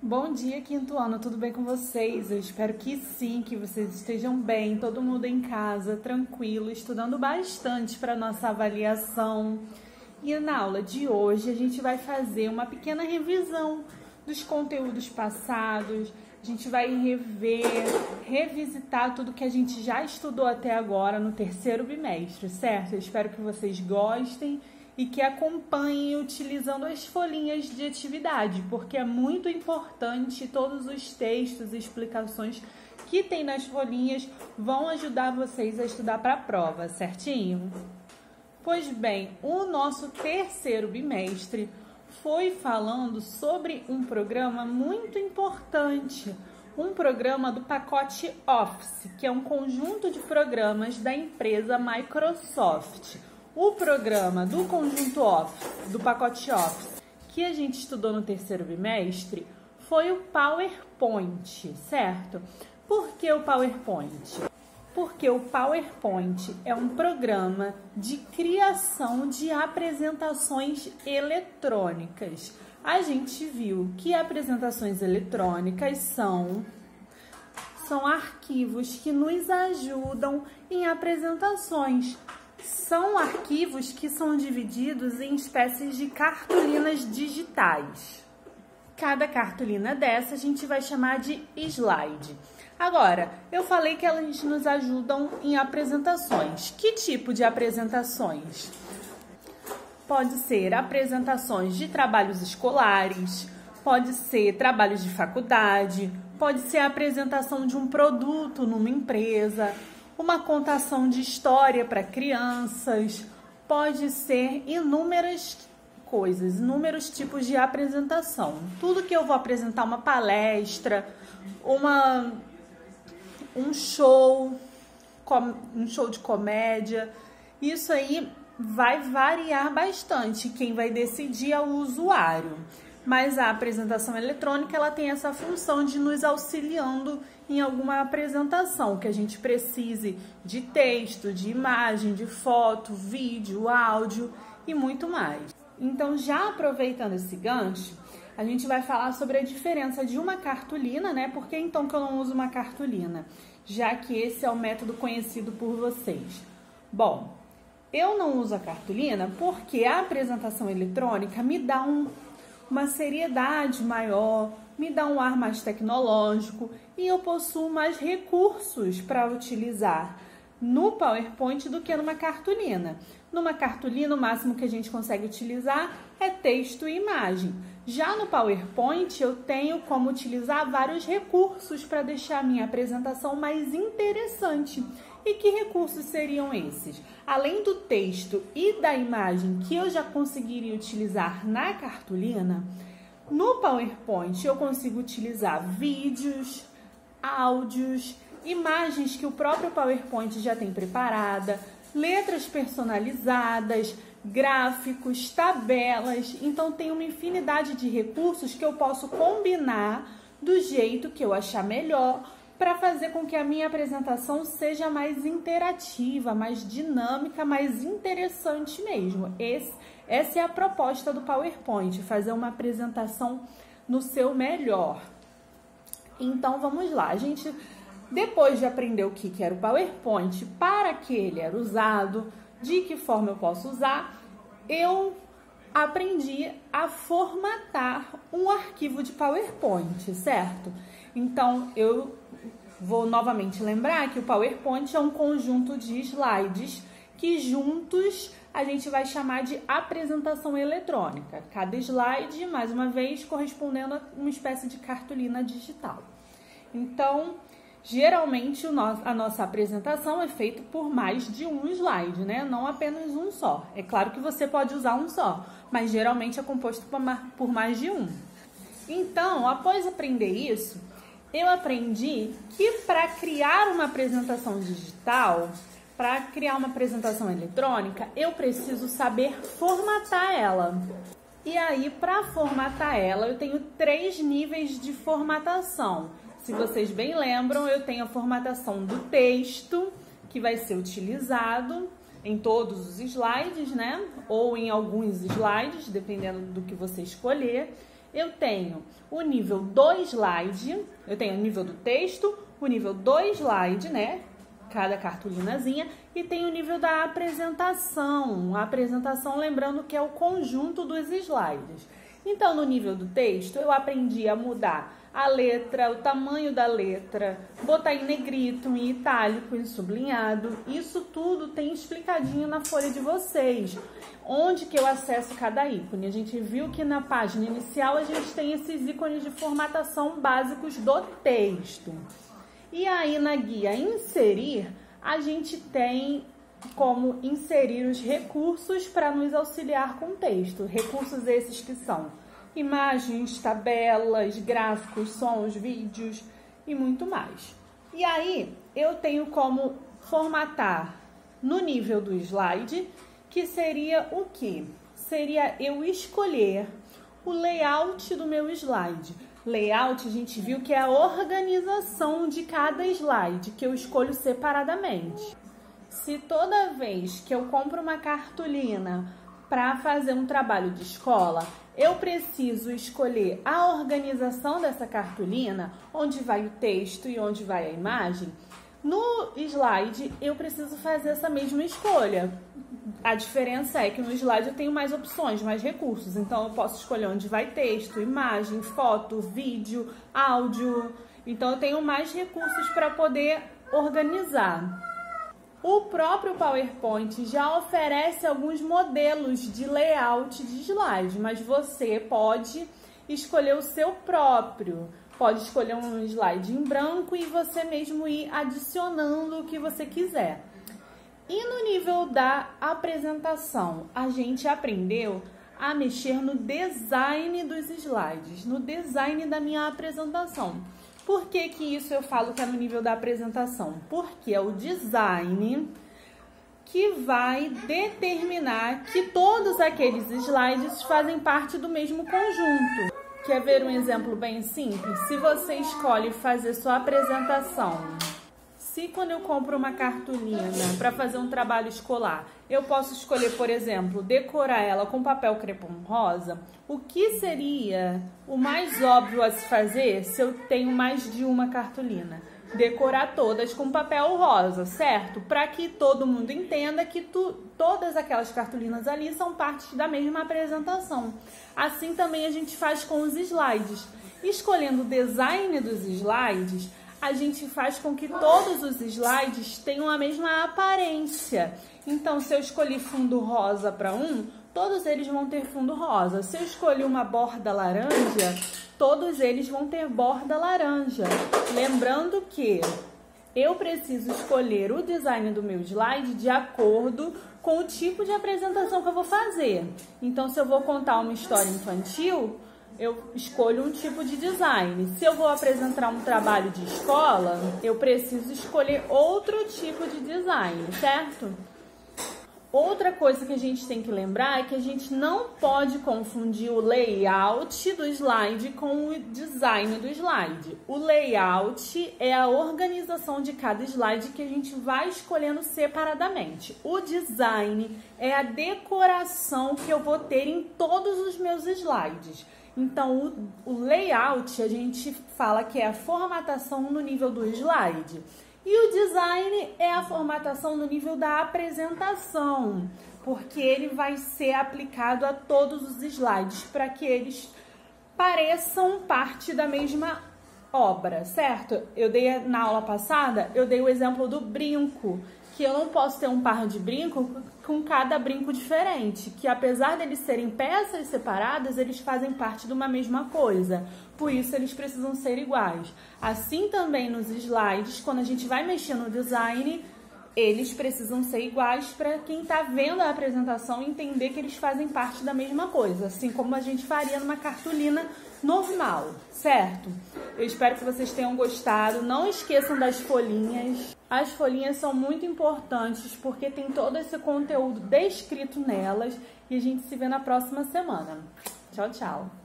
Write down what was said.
Bom dia, quinto ano, tudo bem com vocês? Eu espero que sim, que vocês estejam bem, todo mundo em casa, tranquilo, estudando bastante para nossa avaliação. E na aula de hoje a gente vai fazer uma pequena revisão dos conteúdos passados, a gente vai revisitar tudo que a gente já estudou até agora no terceiro bimestre, certo? Eu espero que vocês gostem e que acompanhem utilizando as folhinhas de atividade, porque é muito importante. Todos os textos e explicações que tem nas folhinhas vão ajudar vocês a estudar para a prova, certinho? Pois bem, o nosso terceiro bimestre foi falando sobre um programa muito importante, um programa do pacote Office, que é um conjunto de programas da empresa Microsoft. O programa do conjunto Office, do pacote Office, que a gente estudou no terceiro bimestre, foi o PowerPoint, certo? Por que o PowerPoint? Porque o PowerPoint é um programa de criação de apresentações eletrônicas. A gente viu que apresentações eletrônicas são arquivos que nos ajudam em apresentações. São arquivos que são divididos em espécies de cartolinas digitais. Cada cartolina dessa a gente vai chamar de slide. Agora, eu falei que elas nos ajudam em apresentações. Que tipo de apresentações? Pode ser apresentações de trabalhos escolares, pode ser trabalhos de faculdade, pode ser a apresentação de um produto numa empresa, uma contação de história para crianças, pode ser inúmeras coisas, inúmeros tipos de apresentação. Tudo que eu vou apresentar, uma palestra, um show de comédia, isso aí vai variar bastante. Quem vai decidir é o usuário. Mas a apresentação eletrônica, ela tem essa função de nos auxiliando em alguma apresentação, que a gente precise de texto, de imagem, de foto, vídeo, áudio e muito mais. Então, já aproveitando esse gancho, a gente vai falar sobre a diferença de uma cartolina, né? Por que então que eu não uso uma cartolina? Já que esse é o método conhecido por vocês. Bom, eu não uso a cartolina porque a apresentação eletrônica me dá uma seriedade maior, me dá um ar mais tecnológico e eu possuo mais recursos para utilizar no PowerPoint do que numa cartolina. Numa cartolina, o máximo que a gente consegue utilizar é texto e imagem. Já no PowerPoint, eu tenho como utilizar vários recursos para deixar a minha apresentação mais interessante. E que recursos seriam esses? Além do texto e da imagem que eu já conseguiria utilizar na cartolina, no PowerPoint eu consigo utilizar vídeos, áudios, imagens que o próprio PowerPoint já tem preparada, letras personalizadas, gráficos, tabelas. Então tem uma infinidade de recursos que eu posso combinar do jeito que eu achar melhor para fazer com que a minha apresentação seja mais interativa, mais dinâmica, mais interessante mesmo. Essa é a proposta do PowerPoint, fazer uma apresentação no seu melhor. Então vamos lá, depois de aprender o que era o PowerPoint, para que ele era usado, de que forma eu posso usar, eu aprendi a formatar um arquivo de PowerPoint, certo? Então, eu vou novamente lembrar que o PowerPoint é um conjunto de slides que juntos a gente vai chamar de apresentação eletrônica. Cada slide, mais uma vez, correspondendo a uma espécie de cartolina digital. Então, geralmente a nossa apresentação é feita por mais de um slide, né? Não apenas um só. É claro que você pode usar um só, mas geralmente é composto por mais de um. Então, após aprender isso, eu aprendi que para criar uma apresentação digital, para criar uma apresentação eletrônica, eu preciso saber formatar ela. E aí, para formatar ela, eu tenho 3 níveis de formatação. Se vocês bem lembram, eu tenho a formatação do texto, que vai ser utilizado em todos os slides, né? Ou em alguns slides, dependendo do que você escolher. eu tenho o nível do slide, eu tenho o nível do texto, o nível do slide, né? Cada cartolinazinha, e tem o nível da apresentação. A apresentação, lembrando que é o conjunto dos slides. Então, no nível do texto, eu aprendi a mudar a letra, o tamanho da letra, botar em negrito, em itálico, em sublinhado. Isso tudo tem explicadinho na folha de vocês. Onde que eu acesso cada ícone? A gente viu que na página inicial a gente tem esses ícones de formatação básicos do texto. E aí na guia inserir, a gente tem como inserir os recursos para nos auxiliar com o texto. Recursos esses que são imagens, tabelas, gráficos, sons, vídeos e muito mais. E aí eu tenho como formatar no nível do slide, que seria o quê? Seria eu escolher o layout do meu slide. Layout, a gente viu que é a organização de cada slide, que eu escolho separadamente. Se toda vez que eu compro uma cartolina para fazer um trabalho de escola, eu preciso escolher a organização dessa cartolina, onde vai o texto e onde vai a imagem, no slide eu preciso fazer essa mesma escolha. A diferença é que no slide eu tenho mais opções, mais recursos. Então eu posso escolher onde vai texto, imagem, foto, vídeo, áudio. Então eu tenho mais recursos para poder organizar. O próprio PowerPoint já oferece alguns modelos de layout de slide, mas você pode escolher o seu próprio. Pode escolher um slide em branco e você mesmo ir adicionando o que você quiser. E no nível da apresentação, a gente aprendeu a mexer no design dos slides, no design da minha apresentação. Por que que isso eu falo que é no nível da apresentação? Porque é o design que vai determinar que todos aqueles slides fazem parte do mesmo conjunto. Quer ver um exemplo bem simples? Se você escolhe fazer sua apresentação, se quando eu compro uma cartolina para fazer um trabalho escolar, eu posso escolher, por exemplo, decorar ela com papel crepom rosa, o que seria o mais óbvio a se fazer se eu tenho mais de uma cartolina? Decorar todas com papel rosa, certo? Para que todo mundo entenda que todas aquelas cartolinas ali são parte da mesma apresentação. Assim também a gente faz com os slides. Escolhendo o design dos slides, a gente faz com que todos os slides tenham a mesma aparência. Então, se eu escolhi fundo rosa para todos eles vão ter fundo rosa. Se eu escolhi uma borda laranja, todos eles vão ter borda laranja. Lembrando que eu preciso escolher o design do meu slide de acordo com o tipo de apresentação que eu vou fazer. Então, se eu vou contar uma história infantil, eu escolho um tipo de design. Se eu vou apresentar um trabalho de escola, eu preciso escolher outro tipo de design, certo? Outra coisa que a gente tem que lembrar é que a gente não pode confundir o layout do slide com o design do slide. O layout é a organização de cada slide que a gente vai escolhendo separadamente. O design é a decoração que eu vou ter em todos os meus slides. Então, o layout a gente fala que é a formatação no nível do slide. E o design é a formatação no nível da apresentação, porque ele vai ser aplicado a todos os slides para que eles pareçam parte da mesma obra, certo? Na aula passada, eu dei o exemplo do brinco, que eu não posso ter um par de brinco com cada brinco diferente, que apesar deles serem peças separadas, eles fazem parte de uma mesma coisa. Por isso, eles precisam ser iguais. Assim também nos slides, quando a gente vai mexer no design, eles precisam ser iguais para quem está vendo a apresentação entender que eles fazem parte da mesma coisa, assim como a gente faria numa cartolina normal, certo? Eu espero que vocês tenham gostado. Não esqueçam das folhinhas. As folhinhas são muito importantes porque tem todo esse conteúdo descrito nelas e a gente se vê na próxima semana. Tchau, tchau!